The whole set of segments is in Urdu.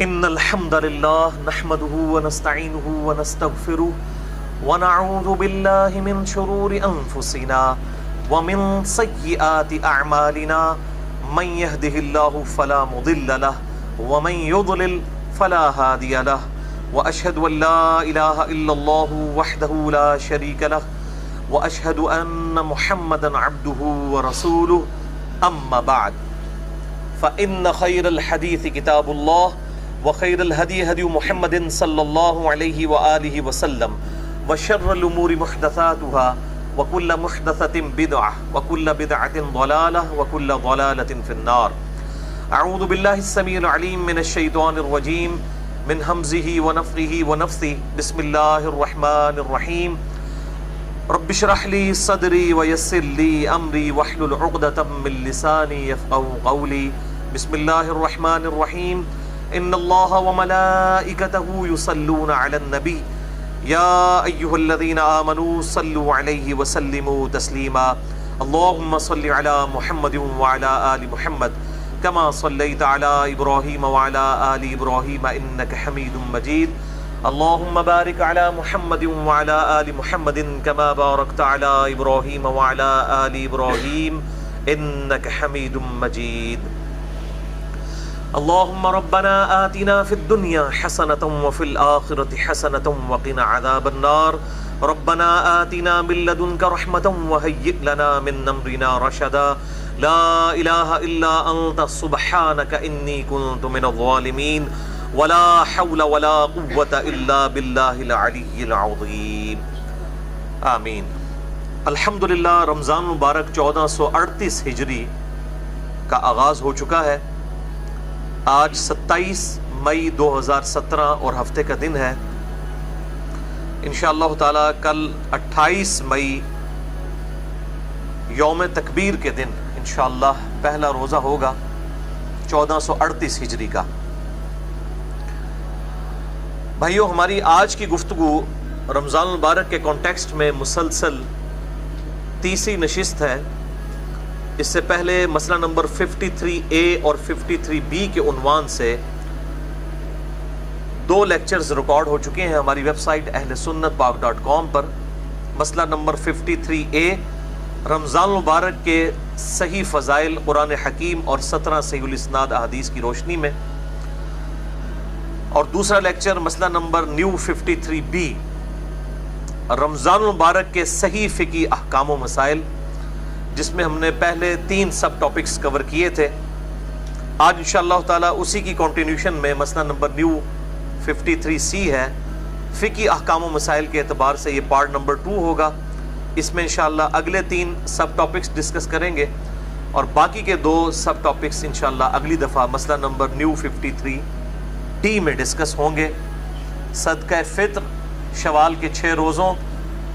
إن الحمد لله نحمده ونستعينه ونستغفره ونعوذ بالله من شرور أنفسنا ومن سيئات أعمالنا من يهده الله فلا مضل له ومن يضلل فلا هادي له وأشهد أن لا إله إلا الله وحده لا شريك له وأشهد أن محمدا عبده ورسوله أما بعد فإن خير الحديث كتاب الله وخير الهدي هدي محمد صلى الله عليه وآله وسلم وشر الأمور محدثاتها وكل محدثة بدعة وكل بدعة ضلالة وكل ضلالة في النار. أعوذ بالله السميع العليم من الشيطان الرجيم من همزه ونفخه ونفثه. بسم الله الرحمن الرحيم. رب اشرح لي صدري ويسر لي أمري واحلل عقدة من لساني يفقهوا قولي. بسم الله الرحمن الرحيم. إن الله وملائكته يصلون على النبي يا أيها الذين آمنوا صلوا عليه وسلموا تسليما. اللهم صل على محمد وعلى آل محمد كما صليت على إبراهيم وعلى آل إبراهيم إنك حميد مجيد. اللهم بارك على محمد وعلى آل محمد كما باركت على إبراهيم وعلى آل إبراهيم إنك حميد مجيد. اللهم ربنا آتنا في الدنيا حسنة وفي الآخرة حسنة وقنا عذاب النار. ربنا آتنا من لدنك رحمة وهيئ لنا من أمرنا رشدا. لا إله إلا أنت سبحانك إني كنت من الظالمين. ولا حول ولا قوة إلا بالله العلي العظيم. آمین. الحمدللہ رمضان مبارک 1438 ہجری کا آغاز ہو چکا ہے. آج 27 مئی 2017 اور ہفتے کا دن ہے. انشاءاللہ تعالی کل 28 مئی یوم تکبیر کے دن انشاءاللہ پہلا روزہ ہوگا 1438 ہجری کا. بھائیو، ہماری آج کی گفتگو رمضان المبارک کے کانٹیکسٹ میں مسلسل تیسری نشست ہے. اس سے پہلے مسئلہ نمبر 53A اور 53B کے عنوان سے 2 لیکچرز ریکارڈ ہو چکے ہیں ہماری ویب سائٹ اہلسنتپاک.com پر. مسئلہ نمبر 53A رمضان المبارک کے صحیح فضائل قرآن حکیم اور 17 صحیح الاسناد احادیث کی روشنی میں، اور دوسرا لیکچر مسئلہ نمبر نیو 53B رمضان المبارک کے صحیح فقہی احکام و مسائل، جس میں ہم نے پہلے 3 سب ٹاپکس کور کیے تھے. آج انشاءاللہ تعالی اسی کی کنٹینیوشن میں مسئلہ نمبر نیو 53C ہے. فقہی احکام و مسائل کے اعتبار سے یہ پارٹ نمبر 2 ہوگا. اس میں انشاءاللہ اگلے 3 سب ٹاپکس ڈسکس کریں گے، اور باقی کے 2 سب ٹاپکس انشاءاللہ اگلی دفعہ مسئلہ نمبر نیو 53D میں ڈسکس ہوں گے. صدقہ فطر، شوال کے 6 روزوں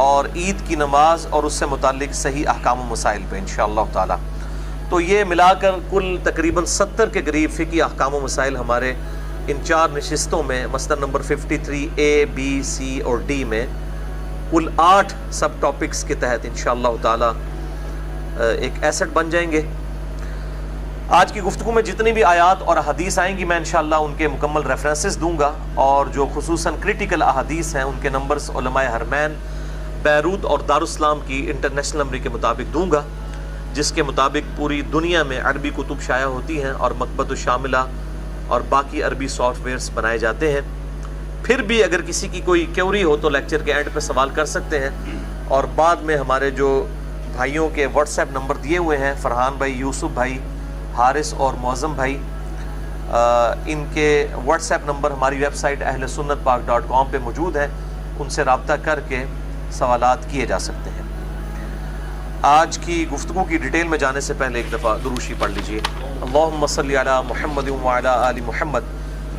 اور عید کی نماز اور اس سے متعلق صحیح احکام و مسائل پہ انشاءاللہ تعالی. تو یہ ملا کر کل تقریباً 70 کے قریب فقہی احکام و مسائل ہمارے ان 4 نشستوں میں مسئلہ نمبر 53A B C اور D میں کل 8 سب ٹاپکس کے تحت انشاءاللہ تعالی ایک ایسٹ بن جائیں گے. آج کی گفتگو میں جتنی بھی آیات اور احادیث آئیں گی میں انشاءاللہ ان کے مکمل ریفرنسز دوں گا، اور جو خصوصاً کرٹیکل احادیث ہیں ان کے نمبرز علماء حرمین بیروت اور دارالاسلام کی انٹرنیشنل نمبر کے مطابق دوں گا، جس کے مطابق پوری دنیا میں عربی کتب شائع ہوتی ہیں اور مکتبۃ الشاملہ اور باقی عربی سافٹ ویئرز بنائے جاتے ہیں. پھر بھی اگر کسی کی کوئی کیوری ہو تو لیکچر کے اینڈ پہ سوال کر سکتے ہیں، اور بعد میں ہمارے جو بھائیوں کے واٹس ایپ نمبر دیے ہوئے ہیں، فرحان بھائی، یوسف بھائی، حارث اور معظم بھائی، ان کے واٹس ایپ نمبر ہماری ویب سائٹ اہلسنتپاک.com پہ موجود ہیں. ان سے رابطہ کر کے سوالات کیے جا سکتے ہیں. آج کی گفتگو کی ڈیٹیل میں جانے سے پہلے ایک دفعہ دروشی پڑھ لیجئے. اللہم صلی علی محمد وعلی آل محمد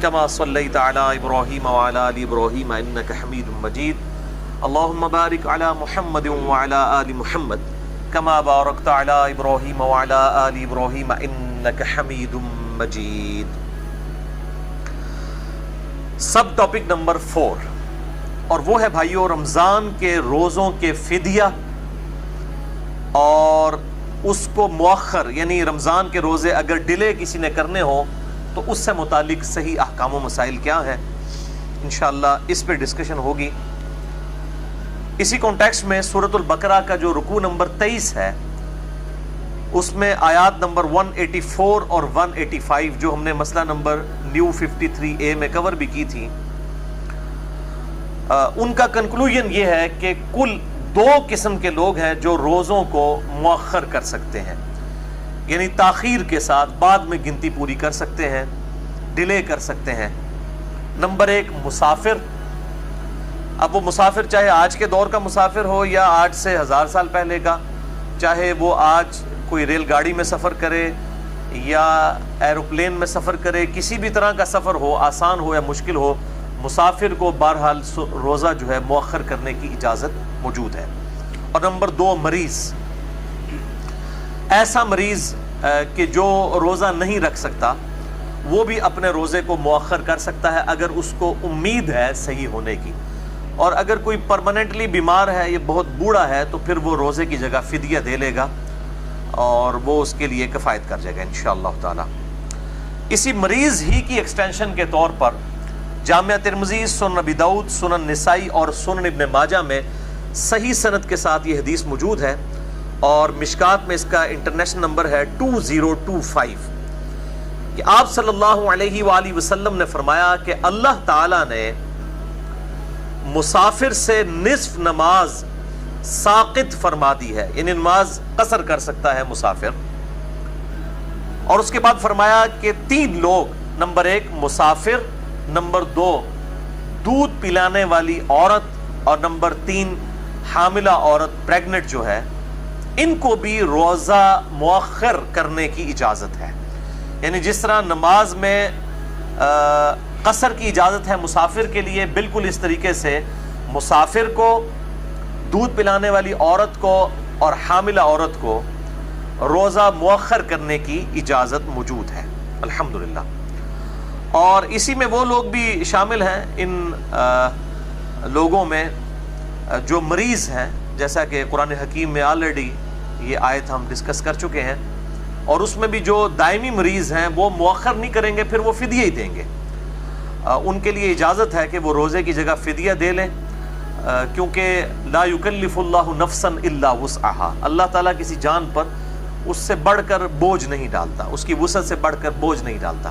کما صلیت علی ابراہیم وعلی آل ابراہیم انک حمید مجید. اللہم بارک علی محمد وعلی آل محمد کما بارکت علی ابراہیم وعلی آل ابراہیم انک حمید مجید. سب ٹاپک نمبر 4، اور وہ ہے بھائیو رمضان کے روزوں کے فدیہ اور اس کو مؤخر، یعنی رمضان کے روزے اگر ڈیلے کسی نے کرنے ہو تو اس سے متعلق صحیح احکام و مسائل کیا ہیں، انشاءاللہ اس پہ ڈسکشن ہوگی۔ اسی کانٹیکسٹ میں سورۃ البقرہ کا جو رکوع نمبر 23 ہے، اس میں آیات نمبر 184 اور 185 جو ہم نے مسئلہ نمبر نیو 53A میں کور بھی کی تھی، ان کا کنکلوژن یہ ہے کہ کل 2 قسم کے لوگ ہیں جو روزوں کو مؤخر کر سکتے ہیں، یعنی تاخیر کے ساتھ بعد میں گنتی پوری کر سکتے ہیں، ڈیلے کر سکتے ہیں۔ نمبر 1 مسافر۔ اب وہ مسافر چاہے آج کے دور کا مسافر ہو یا آج سے 1000 سال پہلے کا، چاہے وہ آج کوئی ریل گاڑی میں سفر کرے یا ایروپلین میں سفر کرے، کسی بھی طرح کا سفر ہو، آسان ہو یا مشکل ہو، مسافر کو بہرحال روزہ جو ہے مؤخر کرنے کی اجازت موجود ہے۔ اور نمبر 2 مریض۔ ایسا مریض کہ جو روزہ نہیں رکھ سکتا، وہ بھی اپنے روزے کو مؤخر کر سکتا ہے اگر اس کو امید ہے صحیح ہونے کی، اور اگر کوئی پرماننٹلی بیمار ہے یا بہت بوڑھا ہے تو پھر وہ روزے کی جگہ فدیہ دے لے گا اور وہ اس کے لیے کفایت کر جائے گا انشاءاللہ تعالی۔ اسی مریض ہی کی ایکسٹینشن کے طور پر جامعہ ترمذی، سنن ابی داؤد، سنن نسائی اور سنن ابن ماجہ میں صحیح سند کے ساتھ یہ حدیث موجود ہے، اور مشکات میں اس کا انٹرنیشنل نمبر ہے 2025، کہ آپ صلی اللہ علیہ وآلہ وسلم نے فرمایا کہ اللہ تعالیٰ نے مسافر سے نصف نماز ساقط فرما دی ہے، یعنی نماز قصر کر سکتا ہے مسافر۔ اور اس کے بعد فرمایا کہ 3 لوگ، نمبر 1 مسافر، نمبر 2 دودھ پلانے والی عورت، اور نمبر 3 حاملہ عورت، پریگننٹ جو ہے، ان کو بھی روزہ مؤخر کرنے کی اجازت ہے۔ یعنی جس طرح نماز میں قصر کی اجازت ہے مسافر کے لیے، بالکل اس طریقے سے مسافر کو، دودھ پلانے والی عورت کو اور حاملہ عورت کو روزہ مؤخر کرنے کی اجازت موجود ہے الحمدللہ۔ اور اسی میں وہ لوگ بھی شامل ہیں ان لوگوں میں جو مریض ہیں، جیسا کہ قرآن حکیم میں آلریڈی یہ آیت ہم ڈسکس کر چکے ہیں، اور اس میں بھی جو دائمی مریض ہیں وہ مؤخر نہیں کریں گے، پھر وہ فدیہ ہی دیں گے۔ ان کے لیے اجازت ہے کہ وہ روزے کی جگہ فدیہ دے لیں، کیونکہ لا یکلف اللہ نفسا الا وسعہا، اللہ تعالیٰ کسی جان پر اس سے بڑھ کر بوجھ نہیں ڈالتا، اس کی وسعت سے بڑھ کر بوجھ نہیں ڈالتا۔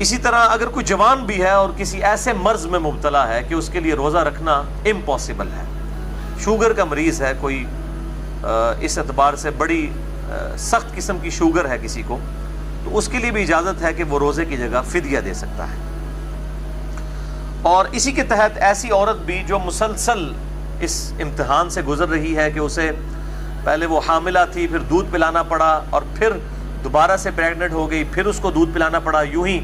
اسی طرح اگر کوئی جوان بھی ہے اور کسی ایسے مرض میں مبتلا ہے کہ اس کے لیے روزہ رکھنا امپاسبل ہے، شوگر کا مریض ہے کوئی، اس اعتبار سے بڑی سخت قسم کی شوگر ہے کسی کو، تو اس کے لیے بھی اجازت ہے کہ وہ روزے کی جگہ فدیہ دے سکتا ہے۔ اور اسی کے تحت ایسی عورت بھی جو مسلسل اس امتحان سے گزر رہی ہے کہ اسے پہلے وہ حاملہ تھی، پھر دودھ پلانا پڑا، اور پھر دوبارہ سے پریگننٹ ہو گئی، پھر اس کو دودھ پلانا پڑا، یوں ہی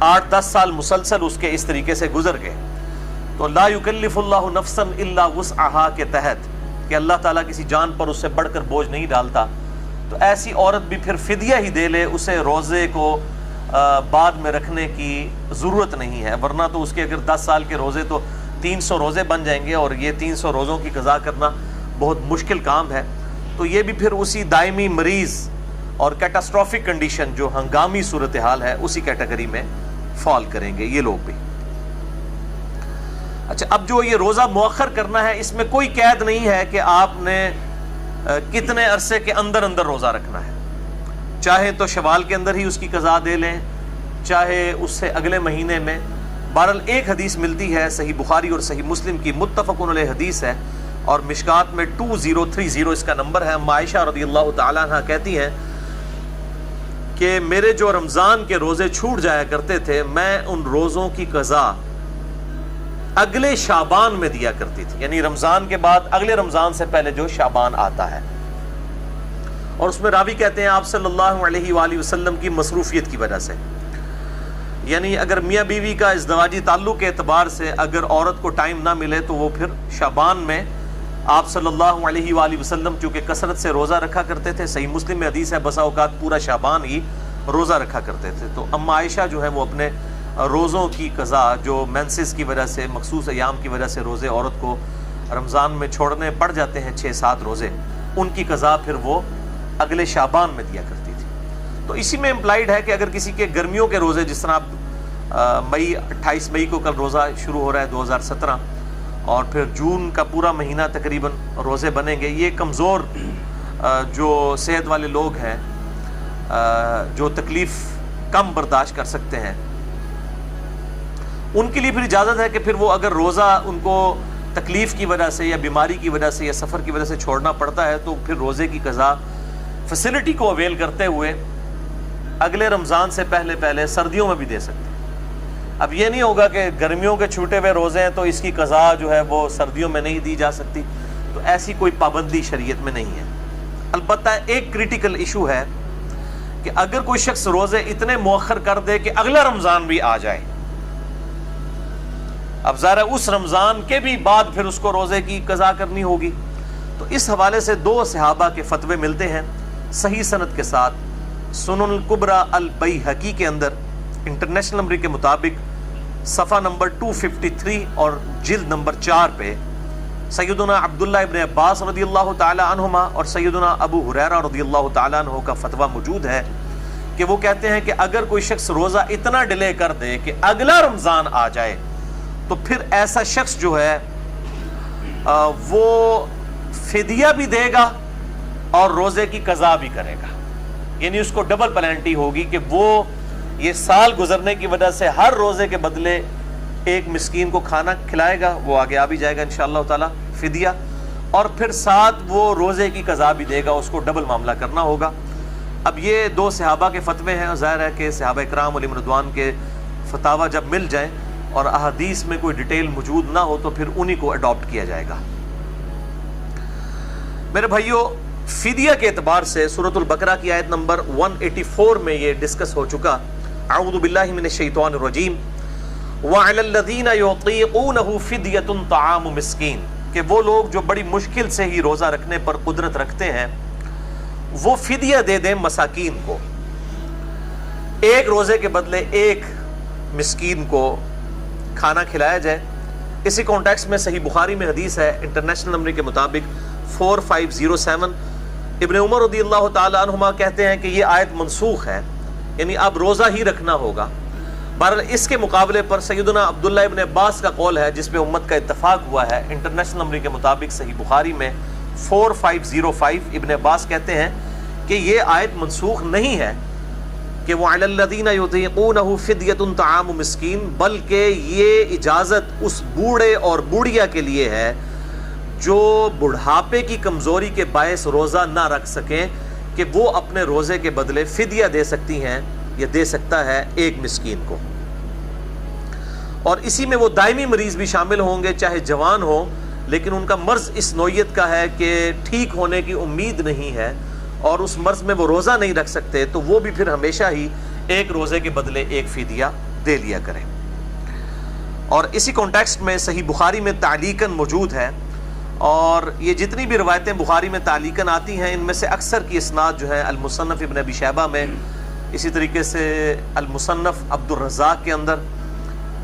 8-10 سال مسلسل اس کے اس طریقے سے گزر گئے، تو لا یکلف اللہ نفسا الا وسعہا کے تحت کہ اللہ تعالیٰ کسی جان پر اس سے بڑھ کر بوجھ نہیں ڈالتا، تو ایسی عورت بھی پھر فدیہ ہی دے لے، اسے روزے کو بعد میں رکھنے کی ضرورت نہیں ہے، ورنہ تو اس کے اگر 10 سال کے روزے تو 300 روزے بن جائیں گے، اور یہ 300 روزوں کی قضا کرنا بہت مشکل کام ہے۔ تو یہ بھی پھر اسی دائمی مریض اور کیٹاسٹرافک کنڈیشن جو ہنگامی صورتحال ہے اسی کیٹیگری میں فال کریں گے یہ لوگ بھی۔ اچھا، اب جو یہ روزہ مؤخر کرنا ہے، اس میں کوئی قید نہیں ہے کہ آپ نے کتنے عرصے کے اندر اندر روزہ رکھنا ہے، چاہے تو شوال کے اندر ہی اس کی قضا دے لیں، چاہے اس سے اگلے مہینے میں۔ بہرحال ایک حدیث ملتی ہے صحیح بخاری اور صحیح مسلم کی، متفق علیہ حدیث ہے، اور مشکات میں 2030 اس کا نمبر ہے۔ ام عائشہ رضی اللہ تعالیٰ عنہ کہتی ہیں کہ میرے جو رمضان کے روزے چھوٹ جایا کرتے تھے، میں ان روزوں کی قضا اگلے شعبان میں دیا کرتی تھی، یعنی رمضان کے بعد اگلے رمضان سے پہلے جو شعبان آتا ہے۔ اور اس میں راوی کہتے ہیں آپ صلی اللہ علیہ وآلہ وسلم کی مصروفیت کی وجہ سے، یعنی اگر میاں بیوی کا ازدواجی تعلق کے اعتبار سے اگر عورت کو ٹائم نہ ملے تو وہ پھر شعبان میں آپ صلی اللہ علیہ وآلہ وسلم چونکہ کثرت سے روزہ رکھا کرتے تھے، صحیح مسلم میں حدیث ہے بسا اوقات پورا شعبان ہی روزہ رکھا کرتے تھے۔ تو اما عائشہ جو ہے وہ اپنے روزوں کی قضا جو مینسز کی وجہ سے، مخصوص ایام کی وجہ سے روزے عورت کو رمضان میں چھوڑنے پڑ جاتے ہیں 6-7 روزے، ان کی قضا پھر وہ اگلے شعبان میں دیا کرتی تھی۔ تو اسی میں امپلائڈ ہے کہ اگر کسی کے گرمیوں کے روزے، جس طرح اب 28 مئی کو کل روزہ شروع ہو رہا ہے 2017، اور پھر جون کا پورا مہینہ تقریباً روزے بنیں گے، یہ کمزور جو صحت والے لوگ ہیں، جو تکلیف کم برداشت کر سکتے ہیں، ان کے لیے پھر اجازت ہے کہ پھر وہ اگر روزہ ان کو تکلیف کی وجہ سے یا بیماری کی وجہ سے یا سفر کی وجہ سے چھوڑنا پڑتا ہے تو پھر روزے کی قضا فیسلٹی کو اویل کرتے ہوئے اگلے رمضان سے پہلے سردیوں میں بھی دے سکتے ہیں۔ اب یہ نہیں ہوگا کہ گرمیوں کے چھوٹے ہوئے روزے ہیں تو اس کی قضا جو ہے وہ سردیوں میں نہیں دی جا سکتی، تو ایسی کوئی پابندی شریعت میں نہیں ہے۔ البتہ ایک کریٹیکل ایشو ہے کہ اگر کوئی شخص روزے اتنے مؤخر کر دے کہ اگلا رمضان بھی آ جائے، اب ظاہر ہے اس رمضان کے بھی بعد پھر اس کو روزے کی قضا کرنی ہوگی، تو اس حوالے سے 2 صحابہ کے فتوے ملتے ہیں صحیح سند کے ساتھ۔ سنن الکبریٰ البیہقی کے اندر انٹرنیشنل نمبر کے مطابق صفحہ نمبر 253 اور جلد نمبر 4 پہ سیدنا عبداللہ ابن عباس رضی اللہ تعالی عنہما اور سیدنا ابو ہریرہ رضی اللہ تعالی عنہ کا فتویٰ موجود ہے کہ وہ کہتے ہیں کہ اگر کوئی شخص روزہ اتنا ڈیلے کر دے کہ اگلا رمضان آ جائے تو پھر ایسا شخص جو ہے وہ فدیہ بھی دے گا اور روزے کی قضا بھی کرے گا، یعنی اس کو ڈبل پینلٹی ہوگی کہ وہ یہ سال گزرنے کی وجہ سے ہر روزے کے بدلے ایک مسکین کو کھانا کھلائے گا، وہ آگے آ بھی جائے گا انشاءاللہ تعالی فدیہ، اور پھر ساتھ وہ روزے کی قضا بھی دے گا، اس کو ڈبل معاملہ کرنا ہوگا۔ اب یہ 2 صحابہ کے فتوے ہیں، ظاہر ہے کہ صحابہ اکرام علیہم رضوان کے فتاوی جب مل جائیں اور احادیث میں کوئی ڈیٹیل موجود نہ ہو تو پھر انہی کو اڈاپٹ کیا جائے گا۔ میرے بھائیوں، فدیہ کے اعتبار سے سورۃ البقرہ کی آیت نمبر 184 میں یہ ڈسکس ہو چکا، اعوذ باللہ من الشیطان الرجیم، وَعَلَى الَّذِينَ يُطِيقُونَهُ فِدْيَةٌ طَعَامُ مِسْكِينٍ، کہ وہ لوگ جو بڑی مشکل سے ہی روزہ رکھنے پر قدرت رکھتے ہیں وہ فدیہ دے دیں مساکین کو، ایک روزے کے بدلے ایک مسکین کو کھانا کھلایا جائے۔ اسی کانٹیکسٹ میں صحیح بخاری میں حدیث ہے انٹرنیشنل نمبر کے مطابق 4507، ابن عمر رضی اللہ تعالی عنہما کہتے ہیں کہ یہ آیت منسوخ ہے، یعنی اب روزہ ہی رکھنا ہوگا۔ بہرحال اس کے مقابلے پر سیدنا عبداللہ ابن عباس کا قول ہے جس پہ امت کا اتفاق ہوا ہے، انٹرنیشنل نمبر کے مطابق صحیح بخاری میں 4505، ابن عباس کہتے ہیں کہ یہ آیت منسوخ نہیں ہے کہ وَعَلَى الَّذِينَ يُطِيقُونَهُ فِدْيَةٌ طَعَامُ مِسْكِينٍ، بلکہ یہ اجازت اس بوڑھے اور بوڑھیا کے لیے ہے جو بڑھاپے کی کمزوری کے باعث روزہ نہ رکھ سکیں، کہ وہ اپنے روزے کے بدلے فدیہ دے سکتی ہیں یا دے سکتا ہے ایک مسکین کو۔ اور اسی میں وہ دائمی مریض بھی شامل ہوں گے، چاہے جوان ہو لیکن ان کا مرض اس نوعیت کا ہے کہ ٹھیک ہونے کی امید نہیں ہے اور اس مرض میں وہ روزہ نہیں رکھ سکتے، تو وہ بھی پھر ہمیشہ ہی ایک روزے کے بدلے ایک فدیہ دے لیا کریں۔ اور اسی کانٹیکسٹ میں صحیح بخاری میں تعلیقاً موجود ہے، اور یہ جتنی بھی روایتیں بخاری میں تعلیقاً آتی ہیں ان میں سے اکثر کی اسناد جو ہے المصنف ابن ابی شیبہ میں، اسی طریقے سے المصنف عبد الرزاق کے اندر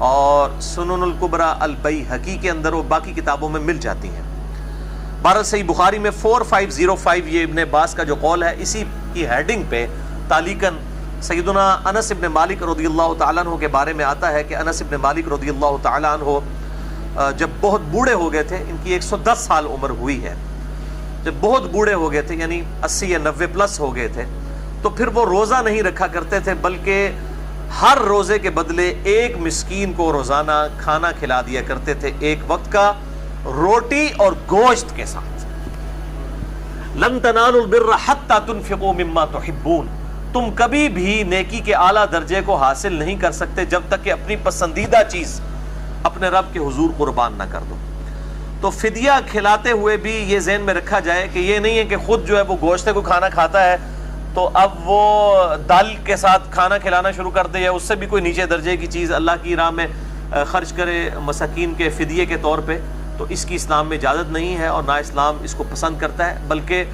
اور سنن الکبریٰ البیہقی کے اندر اور باقی کتابوں میں مل جاتی ہیں۔ بہرحال صحیح بخاری میں 4505 یہ ابن عباس کا جو قول ہے، اسی کی ہیڈنگ پہ تعلیقاً سیدنا انس ابن مالک رضی اللہ تعالیٰ عنہ کے بارے میں آتا ہے کہ انس ابن مالک رضی اللہ تعالیٰ عنہ جب بہت بوڑھے ہو گئے تھے، ان کی 110 سال عمر ہوئی ہے، جب بہت بوڑھے ہو گئے تھے یعنی 80 یا 90 پلس ہو گئے تھے، تو پھر وہ روزہ نہیں رکھا کرتے تھے بلکہ ہر روزے کے بدلے ایک مسکین کو روزانہ کھانا کھلا دیا کرتے تھے، ایک وقت کا روٹی اور گوشت کے ساتھ۔ لن تنالوا البر حتى تنفقوا مما تحبون، تم کبھی بھی نیکی کے اعلیٰ درجے کو حاصل نہیں کر سکتے جب تک کہ اپنی پسندیدہ چیز اپنے رب کے حضور قربان نہ کر دو۔ تو فدیہ کھلاتے ہوئے بھی یہ ذہن میں رکھا جائے کہ یہ نہیں ہے کہ خود جو ہے وہ گوشت کو کھانا کھاتا ہے تو اب وہ دال کے ساتھ کھانا کھلانا شروع کر دے یا اس سے بھی کوئی نیچے درجے کی چیز اللہ کی راہ میں خرچ کرے مساکین کے فدیے کے طور پہ، تو اس کی اسلام میں اجازت نہیں ہے اور نہ اسلام اس کو پسند کرتا ہے۔ بلکہ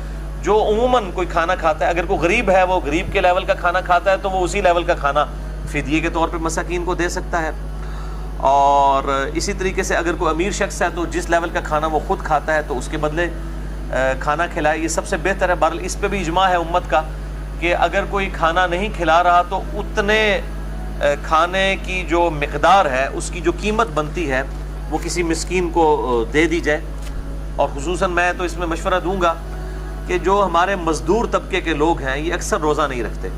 جو عموماً کوئی کھانا کھاتا ہے، اگر کوئی غریب ہے وہ غریب کے لیول کا کھانا کھاتا ہے تو وہ اسی لیول کا کھانا فدیے کے طور پہ مساکین کو دے سکتا ہے، اور اسی طریقے سے اگر کوئی امیر شخص ہے تو جس لیول کا کھانا وہ خود کھاتا ہے تو اس کے بدلے کھانا کھلائے، یہ سب سے بہتر ہے۔ بہرحال اس پہ بھی اجماع ہے امت کا کہ اگر کوئی کھانا نہیں کھلا رہا تو اتنے کھانے کی جو مقدار ہے اس کی جو قیمت بنتی ہے وہ کسی مسکین کو دے دی جائے. اور خصوصاً میں تو اس میں مشورہ دوں گا کہ جو ہمارے مزدور طبقے کے لوگ ہیں یہ اکثر روزہ نہیں رکھتے.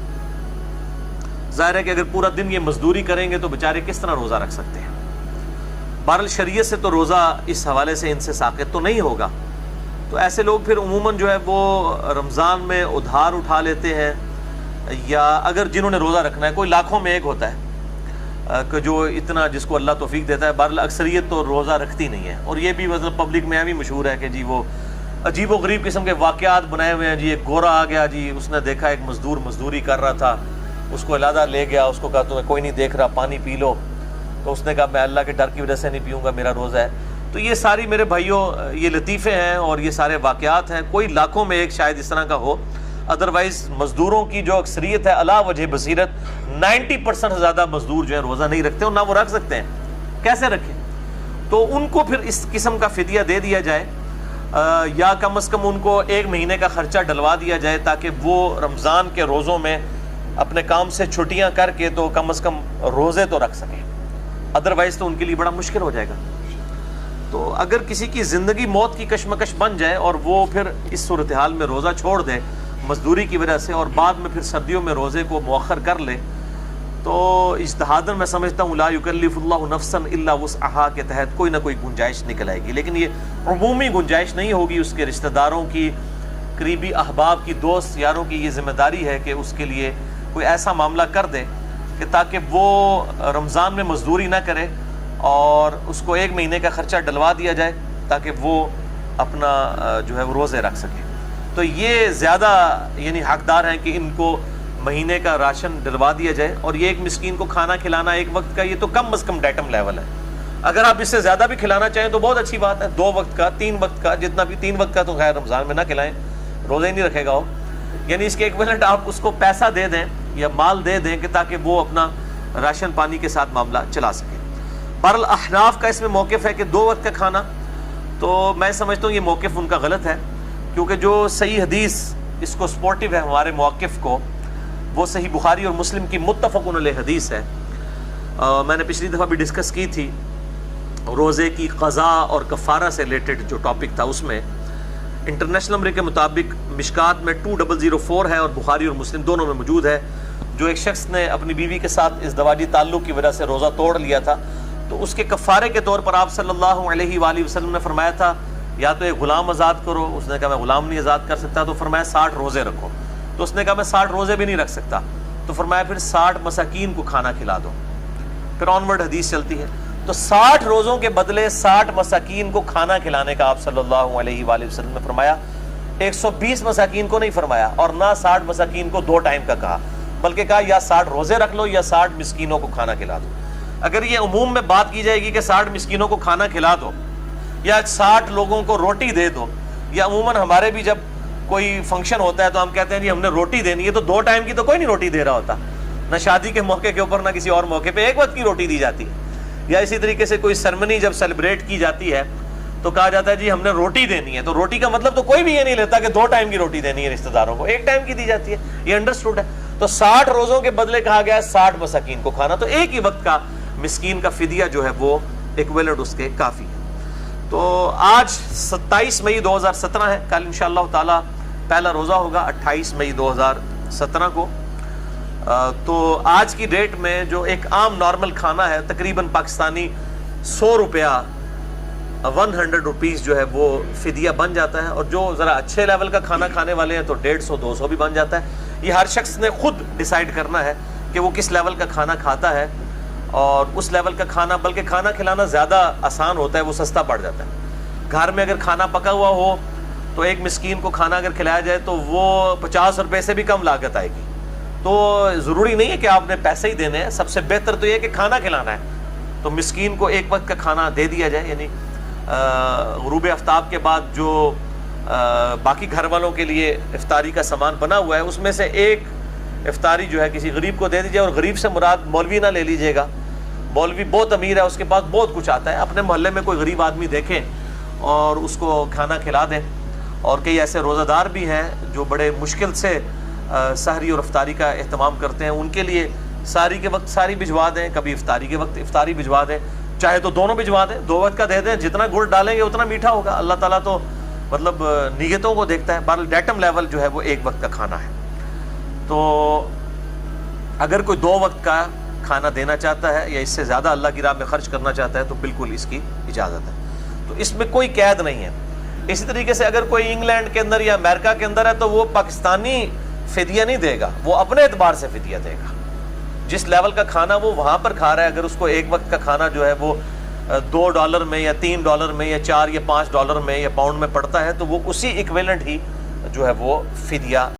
ظاہر ہے کہ اگر پورا دن یہ مزدوری کریں گے تو بیچارے کس طرح روزہ رکھ سکتے ہیں. بہرحال شریعت سے تو روزہ اس حوالے سے ان سے ساقط تو نہیں ہوگا. تو ایسے لوگ پھر عموماً جو ہے وہ رمضان میں ادھار اٹھا لیتے ہیں، یا اگر جنہوں نے روزہ رکھنا ہے، کوئی لاکھوں میں ایک ہوتا ہے کہ جو اتنا جس کو اللہ توفیق دیتا ہے. بہرحال اکثریت تو روزہ رکھتی نہیں ہے. اور یہ بھی مطلب پبلک میں بھی مشہور ہے کہ جی وہ عجیب و غریب قسم کے واقعات بنائے ہوئے ہیں. جی ایک گورا آ گیا، جی اس نے دیکھا ایک مزدور مزدوری کر رہا تھا، اس کو علیحدہ لے گیا، اس کو کہا تمہیں کوئی نہیں دیکھ رہا، پانی پی لو. تو اس نے کہا میں اللہ کے ڈر کی وجہ سے نہیں پیوں گا، میرا روزہ ہے. تو یہ ساری میرے بھائیوں یہ لطیفے ہیں اور یہ سارے واقعات ہیں. کوئی لاکھوں میں ایک شاید اس طرح کا ہو. ادروائز مزدوروں کی جو اکثریت ہے علا وجہ بصیرت 90% سے زیادہ مزدور جو ہے روزہ نہیں رکھتے اور نہ وہ رکھ سکتے ہیں. کیسے رکھیں؟ تو ان کو پھر اس قسم کا فدیہ دے دیا جائے، یا کم از کم ان کو 1 مہینے کا خرچہ ڈلوا دیا جائے تاکہ وہ رمضان کے روزوں میں اپنے کام سے چھٹیاں کر کے تو کم از کم روزے تو رکھ سکیں. ادروائز تو ان کے لیے بڑا مشکل ہو جائے گا. تو اگر کسی کی زندگی موت کی کشمکش بن جائے اور وہ پھر اس صورتحال میں روزہ چھوڑ دے مزدوری کی وجہ سے، اور بعد میں پھر سردیوں میں روزے کو مؤخر کر لے، تو اجتہاداً میں سمجھتا ہوں لا یکلف اللہ نفسا الا وسعها کے تحت کوئی نہ کوئی گنجائش نکل آئے گی. لیکن یہ عمومی گنجائش نہیں ہوگی. اس کے رشتہ داروں کی، قریبی احباب کی، دوست یاروں کی یہ ذمہ داری ہے کہ اس کے لیے کوئی ایسا معاملہ کر دے کہ تاکہ وہ رمضان میں مزدوری نہ کرے اور اس کو 1 مہینے کا خرچہ ڈلوا دیا جائے تاکہ وہ اپنا جو ہے وہ روزے رکھ سکے. تو یہ زیادہ یعنی حقدار ہیں کہ ان کو مہینے کا راشن ڈلوا دیا جائے. اور یہ ایک مسکین کو کھانا کھلانا 1 وقت کا، یہ تو کم از کم ڈیٹم لیول ہے. اگر آپ اس سے زیادہ بھی کھلانا چاہیں تو بہت اچھی بات ہے. 2 وقت کا، 3 وقت کا، جتنا بھی. 3 وقت کا تو خیر رمضان میں نہ کھلائیں، روزہ ہی نہیں رکھے گا وہ. یعنی اس کے ایکویلنٹ آپ اس کو پیسہ دے دیں یا مال دے دیں کہ تاکہ وہ اپنا راشن پانی کے ساتھ معاملہ چلا سکے. بہرحال احناف کا اس میں موقف ہے کہ 2 وقت کا کھانا، تو میں سمجھتا ہوں یہ موقف ان کا غلط ہے، کیونکہ جو صحیح حدیث اس کو سپورٹیو ہے ہمارے موقف کو، وہ صحیح بخاری اور مسلم کی متفق علیہ حدیث ہے. میں نے پچھلی دفعہ بھی ڈسکس کی تھی روزے کی قضا اور کفارہ سے ریلیٹڈ جو ٹاپک تھا. اس میں انٹرنیشنل نمبر کے مطابق مشکات میں 2004 ہے اور بخاری اور مسلم دونوں میں موجود ہے. جو ایک شخص نے اپنی بیوی کے ساتھ ازدواجی تعلق کی وجہ سے روزہ توڑ لیا تھا، تو اس کے کفارے کے طور پر آپ صلی اللہ علیہ وآلہ وسلم نے فرمایا تھا یا تو ایک غلام آزاد کرو. اس نے کہا میں غلام نہیں آزاد کر سکتا. تو فرمایا 60 روزے رکھو. تو اس نے کہا میں 60 روزے بھی نہیں رکھ سکتا. تو فرمایا پھر 60 مساکین کو کھانا کھلا دو. پھر آنورڈ حدیث چلتی ہے. تو 60 روزوں کے بدلے 60 مساکین کو کھانا کھلانے کا آپ صلی اللہ علیہ وآلہ وسلم نے فرمایا. 120 مساکین کو نہیں فرمایا اور نہ 60 مساکین کو 2 ٹائم کا کہا، بلکہ کہا یا 60 روزے رکھ لو یا 60 مسکینوں کو کھانا کھلا دو. اگر یہ عموم میں بات کی جائے گی کہ 60 مسکینوں کو کھانا کھلا دو یا 60 لوگوں کو روٹی دے دو، یا عموماً ہمارے بھی جب کوئی فنکشن ہوتا ہے تو ہم کہتے ہیں جی ہم نے روٹی دینی ہے، تو 2 ٹائم کی تو کوئی نہیں روٹی دے رہا ہوتا، نہ شادی کے موقع کے اوپر نہ کسی اور موقع پہ 1 وقت کی روٹی دی جاتی ہے. یا اسی طریقے سے کوئی سرمنی جب سیلیبریٹ کی جاتی ہے تو کہا جاتا ہے جی ہم نے روٹی دینی ہے. تو روٹی کا مطلب تو کوئی بھی یہ نہیں لیتا کہ 2 ٹائم کی روٹی دینی ہے رشتہ داروں کو، 1 ٹائم کی دی جاتی ہے. یہ انڈرسٹوڈ ہے. تو 60 روزوں کے بدلے کہا گیا 60 مساکین کو کھانا. تو ایک ہی وقت کا مسکین کا فدیہ جو ہے وہ ایکویلنٹ اس کے کافی ہے. تو آج 27 مئی 2017 ہے. کل انشاءاللہ تعالی پہلا روزہ ہوگا 28 مئی 2017 کو. تو آج کی ڈیٹ میں جو ایک عام نارمل کھانا ہے تقریباً پاکستانی 100 روپیہ 100 روپیز جو ہے وہ فدیہ بن جاتا ہے. اور جو ذرا اچھے لیول کا کھانا کھانے والے ہیں تو 150 200 بھی بن جاتا ہے. یہ ہر شخص نے خود ڈیسائیڈ کرنا ہے کہ وہ کس لیول کا کھانا کھاتا ہے. اور اس لیول کا کھانا، بلکہ کھانا کھلانا زیادہ آسان ہوتا ہے، وہ سستا پڑ جاتا ہے. گھر میں اگر کھانا پکا ہوا ہو تو ایک مسکین کو کھانا اگر کھلایا جائے تو وہ 50 روپے سے بھی کم لاگت آئے گی. تو ضروری نہیں ہے کہ آپ نے پیسے ہی دینے ہیں، سب سے بہتر تو یہ ہے کہ کھانا کھلانا ہے. تو مسکین کو 1 وقت کا کھانا دے دیا جائے. یعنی غروب آفتاب کے بعد جو باقی گھر والوں کے لیے افطاری کا سامان بنا ہوا ہے اس میں سے ایک افطاری جو ہے کسی غریب کو دے دیجیے. اور غریب سے مراد مولوی نہ لے لیجیے گا. مولوی بہت امیر ہے، اس کے پاس بہت کچھ آتا ہے. اپنے محلے میں کوئی غریب آدمی دیکھیں اور اس کو کھانا کھلا دیں. اور کئی ایسے روزہ دار بھی ہیں جو بڑے مشکل سے سحری اور افطاری کا اہتمام کرتے ہیں ان کے لیے سحری کے وقت سحری بھجوا دیں, کبھی افطاری کے وقت افطاری بھجوا دیں, چاہے تو دونوں بھجوا دیں, 2 وقت کا دے دیں, جتنا گڑ ڈالیں گے اتنا میٹھا ہوگا. اللہ تعالیٰ تو مطلب نیتوں کو دیکھتا ہے. بہرحال ڈیٹم لیول جو ہے وہ 1 وقت کا کھانا ہے. تو اگر کوئی 2 وقت کا کھانا دینا چاہتا ہے یا اس سے زیادہ اللہ کی راہ میں خرچ کرنا چاہتا ہے تو بالکل اس کی اجازت ہے. تو اس میں کوئی قید نہیں ہے. اسی طریقے سے اگر کوئی انگلینڈ کے اندر یا امریکہ کے اندر ہے تو وہ پاکستانی فدیہ نہیں دے گا, وہ اپنے اعتبار سے فدیہ دے گا. جس لیول کا کھانا وہ وہاں پر کھا رہا ہے, اگر اس کو 1 وقت کا کھانا جو ہے وہ $2 میں یا $3 میں یا $4 یا $5 میں یا پاؤنڈ میں پڑتا ہے تو وہ اسی ایکویلنٹ ہی جو ہے وہ فدیہ